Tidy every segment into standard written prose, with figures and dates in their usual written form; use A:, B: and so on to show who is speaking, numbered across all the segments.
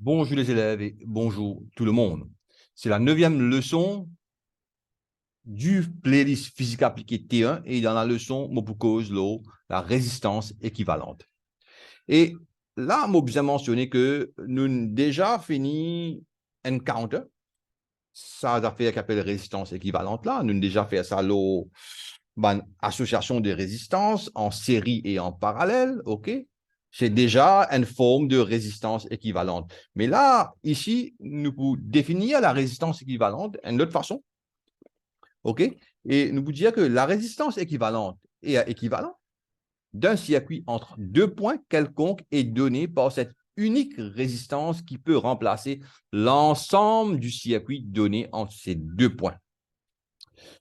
A: Bonjour les élèves et bonjour tout le monde. C'est la 9e leçon du playlist physique appliquée T1 et dans la leçon, je cause la résistance équivalente. Et là, je bien mentionné que nous avons déjà fini encounter. Ça a fait qu'appelle résistance équivalente là. Nous avons déjà fait ça association des résistances en série et en parallèle, ok? C'est déjà une forme de résistance équivalente. Mais là, ici, nous pouvons définir la résistance équivalente d'une autre façon, ok? Et nous pouvons dire que la résistance équivalente est équivalente d'un circuit entre deux points quelconques est donnée par cette unique résistance qui peut remplacer l'ensemble du circuit donné entre ces deux points.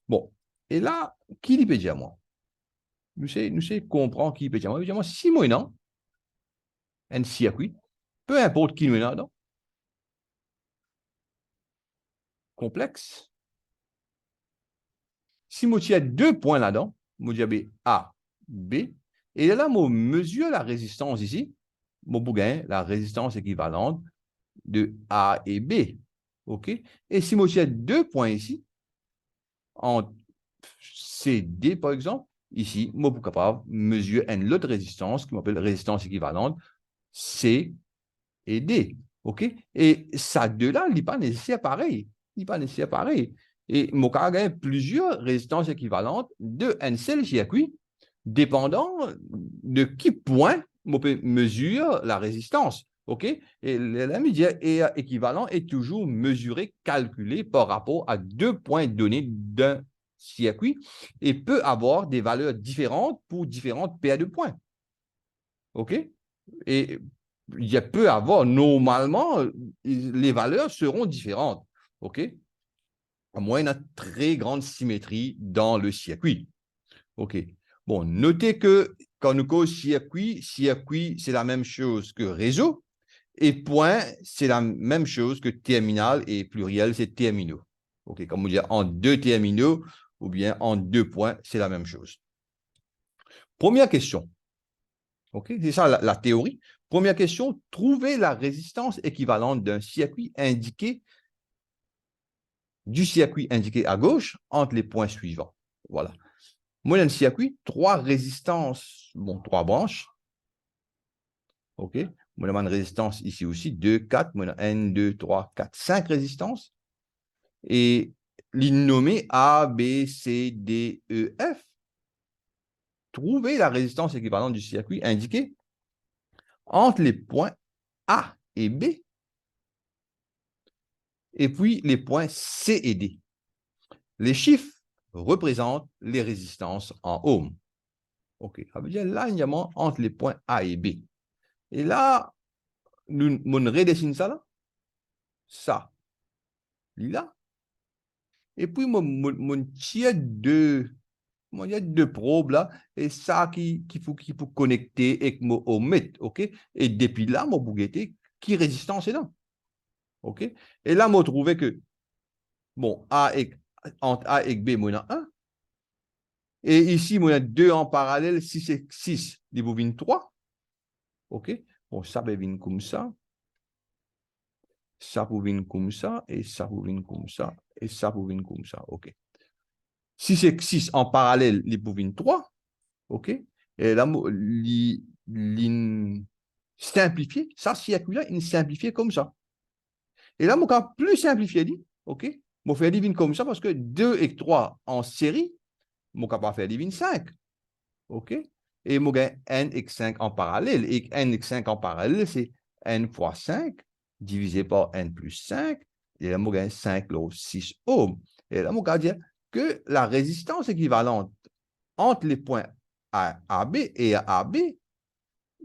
A: Bon, et là, qui peut dire moi? Nous savons comprendre qui peut dire moi. Si moi, non, un circuit, peu importe qui nous est là-dedans, complexe. Si moi, il y a deux points là-dedans, moi, j'ai A, B, et là, moi, mesure la résistance ici, moi, j'ai la résistance équivalente de A et B. OK? Et si moi, il y a deux points ici, en C, D, par exemple, ici, moi, je suis capable de mesurer une autre résistance qui m'appelle résistance équivalente C et D. OK? Et ça deux-là, il n'est pas nécessaire pareil. Il n'est pas nécessaire pareil. Et mon cas a plusieurs résistances équivalentes de un seul circuit, dépendant de qui point on peut mesurer la résistance. OK? Et la média équivalent est toujours mesuré, calculé par rapport à deux points donnés d'un circuit et peut avoir des valeurs différentes pour différentes paires de points. OK? Et il peut avoir, normalement, les valeurs seront différentes. OK? À moins d'une très grande symétrie dans le circuit. OK. Bon, notez que quand nous cause circuit, c'est la même chose que réseau. Et point, c'est la même chose que terminal et pluriel, c'est terminaux. OK, comme vous dire en deux terminaux ou bien en deux points, c'est la même chose. Première question. OK, c'est ça la théorie. Première question, trouvez la résistance équivalente d'un circuit indiqué, du circuit indiqué à gauche entre les points suivants. Voilà. Moi, dans le circuit, trois résistances, bon, trois branches. OK. Moi, j'ai une résistance ici aussi, 2, 4. Moi, 1, 2, 3, 4, 5 résistances. Et l'innommé A, B, C, D, E, F. Trouvez la résistance équivalente du circuit indiqué entre les points A et B, et puis les points C et D. Les chiffres représentent les résistances en ohms. OK. Ça veut dire l'alignement entre les points A et B. Et là, nous redessinons ça là. Ça. Là. Et puis, mon tiers de il y a deux probes là, et ça qu'il faut connecter avec mon ohmètre, ok? Et depuis là, mon bougueté, qui résistance est là, ok? Et là, moi, trouvé que, bon, entre A et B, moi, il y a 1. Et ici, moi, il y a 2 en parallèle, 6 et 6, des bobines 3, ok? Bon, ça peut venir comme ça peut venir comme ça, et ça peut venir comme ça, et ça peut venir comme ça, ok? 6 et 6 en parallèle, les bobines 3, OK? Et là, simplifié, ça, circuit-là, il simplifié comme ça. Et là, mon cas plus simplifié, dit, OK? Mon faire divine comme ça parce que 2 et 3 en série, mon cas pas faire divine 5. OK? Et mon gain n et 5 en parallèle. Et n et 5 en parallèle, c'est n fois 5 divisé par n plus 5. Et là, mon gain 5, 6 ohms. Et là, mon cas dire que la résistance équivalente entre les points AB et AB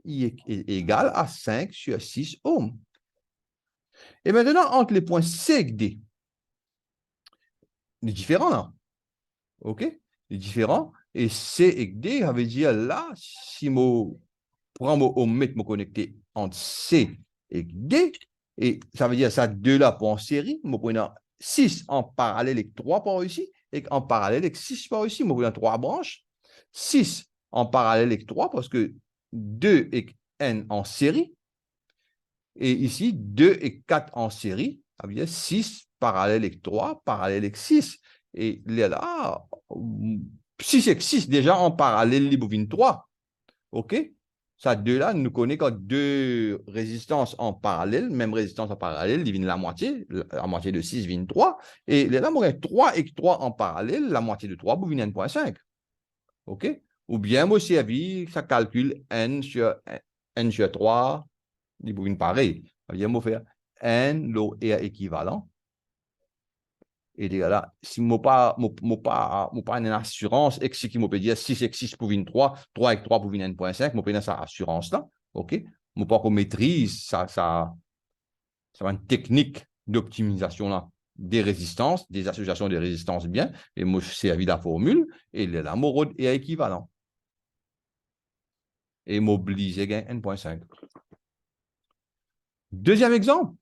A: est égal à 5 sur 6 ohms. Et maintenant, entre les points C et D, il est différent là. OK? Il est différent. Et C et D, ça veut dire là, si je prends mon ohmmètre, me connecter entre C et D, et ça veut dire ça deux là pour en série, je prends 6 en parallèle avec 3 par ici, et en parallèle avec 6 par ici, je prends 3 branches. 6 en parallèle avec 3 parce que 2 et n en série, Et ici, 2 et 4 en série, ça veut dire 6 parallèle avec 3, parallèle avec 6. Et là, 6 et 6, déjà en parallèle, il bovine 3. OK? Ça, deux-là, nous connaissons quand deux résistances en parallèle, même résistance en parallèle, divine la moitié de 6 divine 3. Et là, on a 3 et 3 en parallèle, la moitié de 3 bovine 1,5. OK? Ou bien, moi, si ça calcule n sur 3, il bovine pareil. Ça veut dire, moi, faire n, l'eau est équivalent. Et là, si je n'ai pas une assurance, et si je peux dire 6 avec 6 pour 3, 3 avec 3 pour 1,5, je peux cette assurance-là. OK? Je ne pas qu'on maîtrise ça une technique d'optimisation là, des résistances, des associations de résistances bien. Et moi, je servi la formule, et là, mon rôle est équivalent. Et mobiliser 1,5. Deuxième exemple,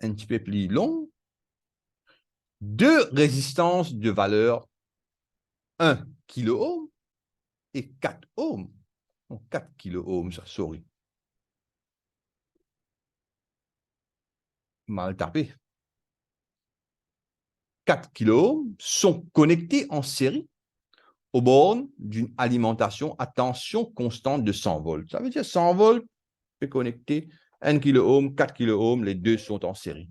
A: un petit peu plus long. Deux résistances de valeur 1 kilo et 4 ohms. 4 kilo ça, sorry. Mal tapé. 4 kilo sont connectés en série aux bornes d'une alimentation à tension constante de 100 volts. Ça veut dire 100 volts est connecté, 1 kilo 4 kilo les deux sont en série.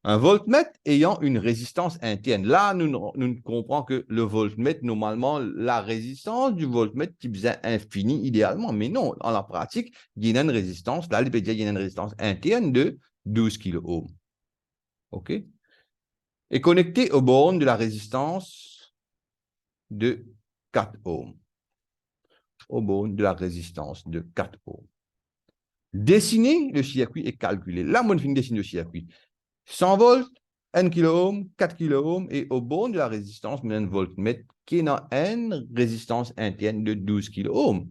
A: Un voltmètre ayant une résistance interne. Là, nous comprenons que le voltmètre, normalement, la résistance du voltmètre type infinie idéalement. Mais non, en la pratique, il y a une résistance, là, il peut dire qu'il y a une résistance interne de 12 kilo. OK? Et connecté aux bornes de la résistance de 4 ohms. Aux bornes de la résistance de 4 ohms. Dessiner le circuit et calculer. Là, on dessine le circuit. 100 volts, 1 kilo 4 kilo et au borne de la résistance, un voltmètre qui a une résistance interne de 12 kilo.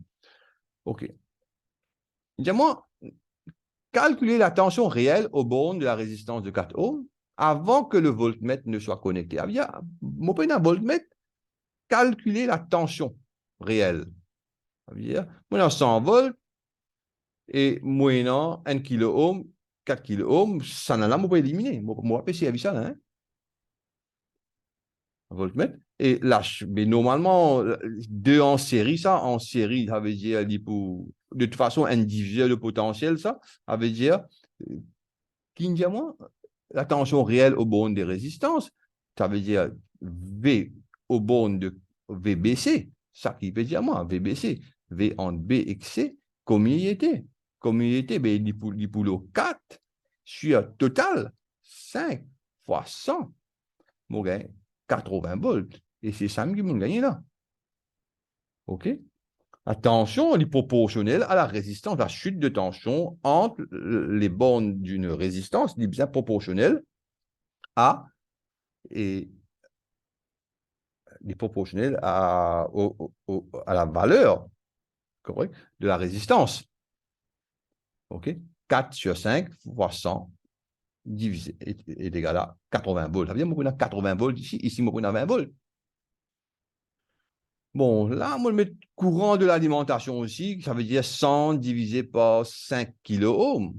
A: OK. Dis-moi, calculer la tension réelle au borne de la résistance de 4 ohms avant que le voltmètre ne soit connecté. Mon un voltmètre, calculer la tension réelle. Ça veut dire, on a 100 volts et moyennant 1 kilo 4 kilo ça n'en a pas éliminé. Moi, je vais ça, hein? Voltmètre. Et là, mais normalement, deux en série, ça veut dire, de toute façon, un diviseur de potentiel, ça veut dire, qui dit moi, la tension réelle aux bornes de résistance, ça veut dire V aux bornes de VBC, ça qui veut dire moi, VBC, V entre B et C, combien il était? Combien il était? Ben, il pour le 4 sur total, 5 fois 100, mon gars, 80 volts. Et c'est ça qui m'a gagné là. OK? La tension, elle est proportionnelle à la résistance, la chute de tension entre les bornes d'une résistance, elle est bien proportionnelle à, et est proportionnelle à la valeur, correct, de la résistance. OK? 4 sur 5 fois 100 divisé est égal à 80 volts. Ça veut dire que nous avons 80 volts ici nous avons 20 volts. Bon, là, moi, je mets courant de l'alimentation aussi, ça veut dire 100 divisé par 5 kilo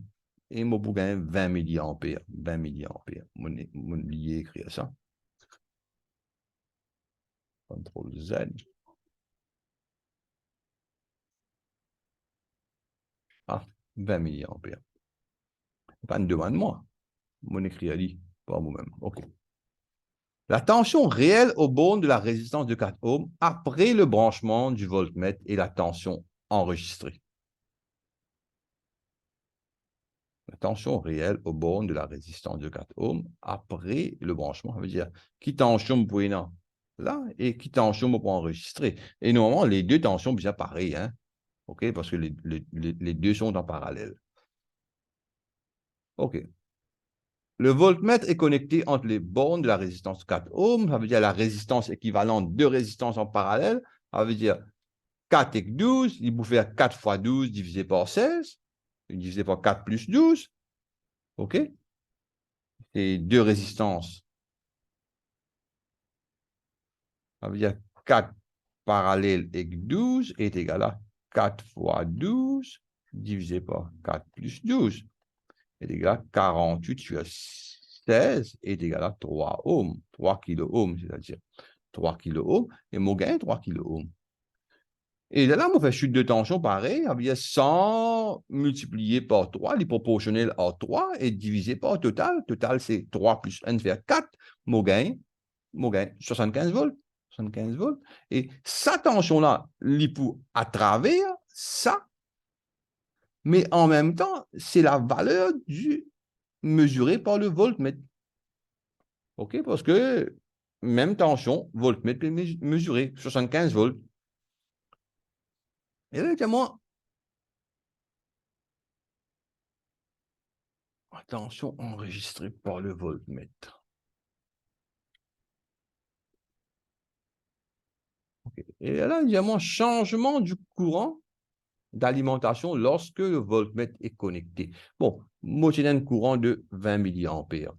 A: et moi, pour gagner 20 milliampères. 20 milliampères. Moi, je écrire ça. CTRL Z. Ah, 20 milliampères. Pas une demande, moi. Mon écrit à lui, pas moi-même. OK. La tension réelle aux bornes de la résistance de 4 ohms après le branchement du voltmètre et la tension enregistrée. La tension réelle aux bornes de la résistance de 4 ohms après le branchement. Ça veut dire qui tension pour là et qui tension pour enregistrer. Et normalement, les deux tensions sont bien pareilles, hein? OK? Parce que les deux sont en parallèle. OK. Le voltmètre est connecté entre les bornes de la résistance 4 ohms, ça veut dire la résistance équivalente de résistances en parallèle, ça veut dire 4 et 12, il vous fait 4 fois 12 divisé par 16, divisé par 4 plus 12, OK? C'est deux résistances. Ça veut dire 4 parallèles avec 12 est égal à 4 fois 12 divisé par 4 plus 12 est égal à 48 sur 16 est égal à 3 ohms, 3 kilo-ohms, c'est-à-dire 3 kilo-ohms, et mon gain est 3 kilo-ohms. Et là, on fait chute de tension pareil, avec 100 multiplié par 3, il est proportionnel à 3 et divisé par total. Total, c'est 3 plus 1 fait 4. Mon gain, 75 volts. 75 volts. Et cette tension-là, il pour à travers ça, mais en même temps, c'est la valeur du mesurée par le voltmètre. OK? Parce que même tension, voltmètre peut mesurer 75 volts. Et là, moi, attention enregistrée par le voltmètre. Okay. Et là, il y a mon changement du courant d'alimentation lorsque le voltmètre est connecté. Bon, moi, j'ai un courant de 20 milliampères.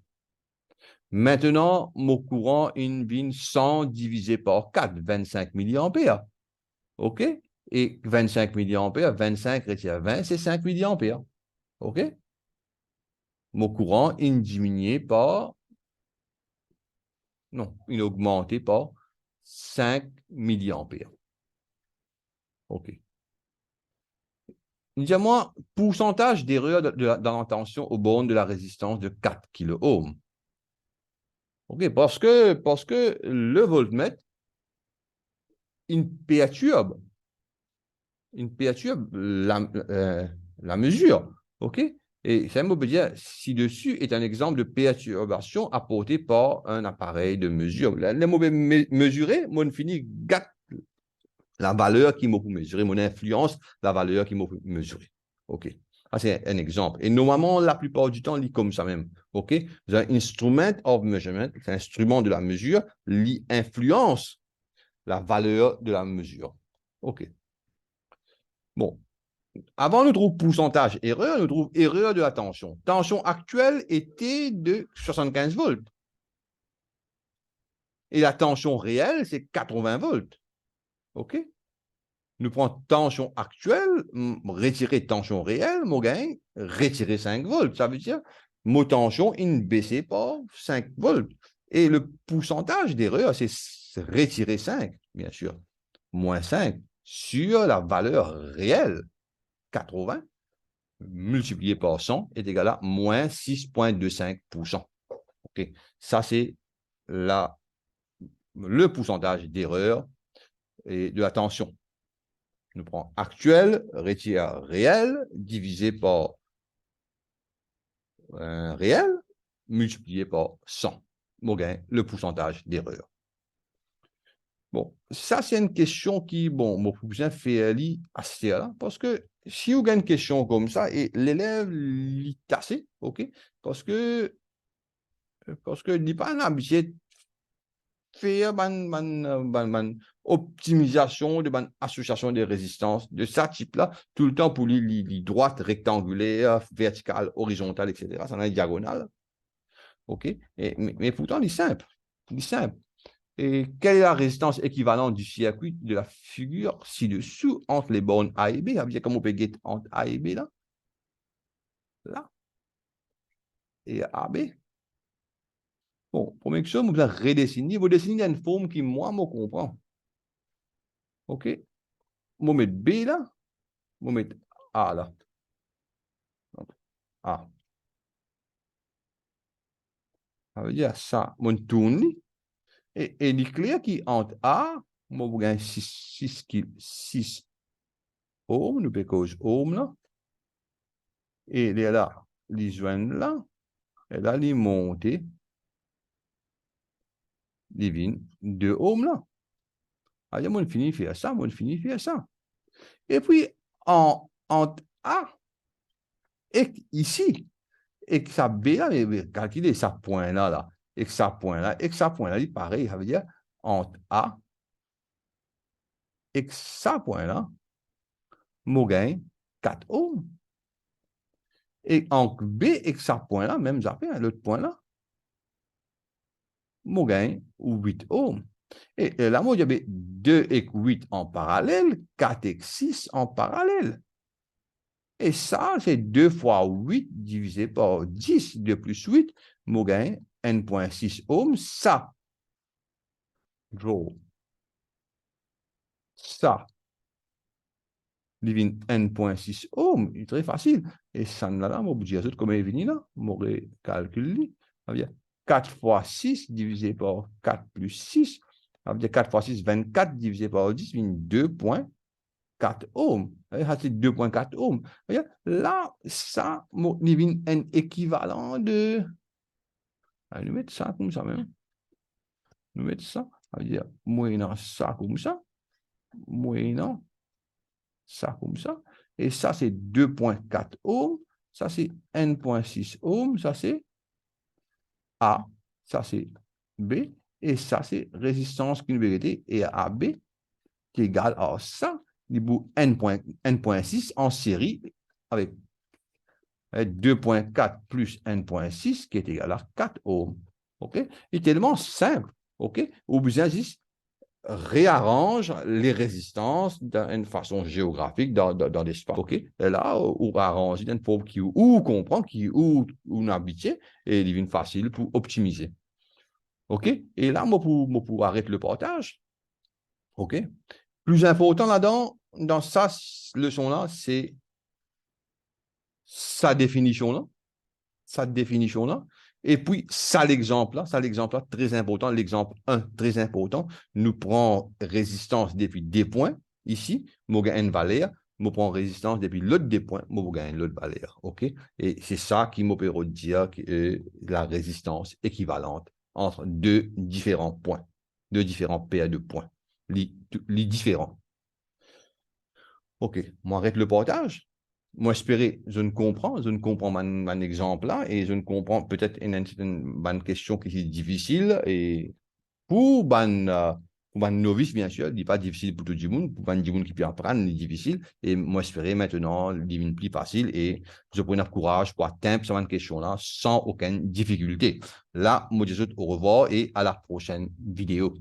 A: Maintenant, mon courant in vin 100 divisé par 4, 25 milliampères. OK? Et 25 milliampères, 25 retire 20, c'est 5 milliampères. OK? Mon courant in diminué par, non, in augmenté par 5 milliampères. OK. Dis-moi, pourcentage d'erreur dans l'intention aux bornes de la résistance de 4 kΩ. OK, parce que le voltmètre, il perturbe la mesure. OK? Et ça me veut dire, ci-dessus est un exemple de perturbation apportée par un appareil de mesure. Les mauvais mesurés, mon fini gâte la valeur qui m'a mesuré, mon influence, la valeur qui m'a mesuré. OK. Ça, c'est un exemple. Et normalement, la plupart du temps, il est comme ça même. OK? The instrument of measurement, c'est l'instrument de la mesure, influence la valeur de la mesure. OK. Bon. Avant, nous trouvons pourcentage erreur, nous trouvons erreur de la tension. Tension actuelle était de 75 volts. Et la tension réelle, c'est 80 volts. OK? Nous prenons tension actuelle, retirer tension réelle, mon gain, retirer 5 volts. Ça veut dire, mon tension, il baissé par 5 volts. Et le pourcentage d'erreur, c'est retirer 5, bien sûr, moins 5 sur la valeur réelle, 80, multiplié par 100 est égal à moins 6,25%. OK. Ça, c'est le pourcentage d'erreur et de la tension. Nous prenons actuel, retire réel, divisé par réel, multiplié par 100. Mon gain, le pourcentage d'erreur. Bon, ça, c'est une question qui, bon, mon besoin fait assez là, parce que si vous avez une question comme ça, et l'élève l'y tassé, OK, parce que il n'est pas un habitué faire une optimisation de association de résistance de ce type-là, tout le temps pour les droites rectangulaires, verticales, horizontales, etc. Ça en est diagonale. OK? Mais pourtant, il est simple. Il est simple. Et quelle est la résistance équivalente du circuit de la figure ci-dessous entre les bornes A et B? Ça veut dire comment on peut get entre A et B là? Là. Et AB. Bon, première chose, vous allez redessiner. Vous dessinez une forme qui, moi, me comprend. OK? Vous mettez B là. Vous mettez A là. A. Ça veut dire ça, mon tourne. Et il est clair qu'entre A, moi, vous gagnez 6 ohms, nous pouvons cause ohm là. Et il est là, les joindre là. Et là, il monte, il vient 2 ohms là. Alors, on finit faire ça, on finit faire ça. Et puis, entre A et ici, et que ça B là, mais calculer ça point là, là, et que ça point là, et que ça point là, il est pareil, ça veut dire entre A et que ça point là, mon gain 4 ohms. Et entre B et que ça point là, même ça fait l'autre point là, mon gain 8 ohms. Et là, moi, j'avais 2 et 8 en parallèle, 4 et 6 en parallèle. Et ça, c'est 2 fois 8 divisé par 10. 2 plus 8, je gagne 1,6 ohms. Ça, ça, divine 1,6 ohms, c'est très facile. Et ça, là, je vais dire comment est venu là. Je vais calculer. Ça veut dire 4 fois 6 divisé par 4 plus 6. Ça veut dire 4 fois 6, 24 divisé par 10, c'est 2,4 ohms. Ça, c'est 2,4 ohms. Là, ça, c'est un équivalent de. Nous mettons ça comme ça même. Nous mettons ça. Ça veut dire moyennant ça comme ça. Moyennant ça comme ça. Et ça, c'est 2,4 ohms. Ça, c'est 1,6 ohms. Ça, c'est A. Ça, c'est B. Et ça, c'est résistance qui vérité et AB qui est égal à ça, du bout 1,6 en série avec 2,4 plus 1,6 qui est égal à 4 ohms. OK? Il est tellement simple. OK? Ou besoin juste réarrange les résistances d'une façon géographique dans l'espace. OK? Et là, on arrange d'une forme qui ou comprend, qui ou habitué, et il devient facile pour optimiser. OK? Et là, moi, pour arrêter le partage, OK? Plus important là-dedans, dans sa leçon-là, c'est sa définition-là. Sa définition-là. Et puis, ça, l'exemple-là, très important. L'exemple 1, très important. Nous prenons résistance depuis des points. Ici, nous gagnons une valeur. Nous prenons résistance depuis l'autre des points. Nous gagnons l'autre valeur. OK? Et c'est ça qui m'opère dire que la résistance équivalente entre deux différents points, deux différents paires de points. Les différents. OK, moi arrête le partage. Moi, espérer, je ne comprends mon exemple là et je ne comprends peut-être une question qui est difficile et pour un novice, bien sûr, il n'est pas difficile pour tout le monde, pour un monde qui peut apprendre, il est difficile et moi, espérer maintenant, il devient plus facile et je prends courage pour atteindre cette question là sans aucune difficulté. Là, moi, je vous dis au revoir et à la prochaine vidéo.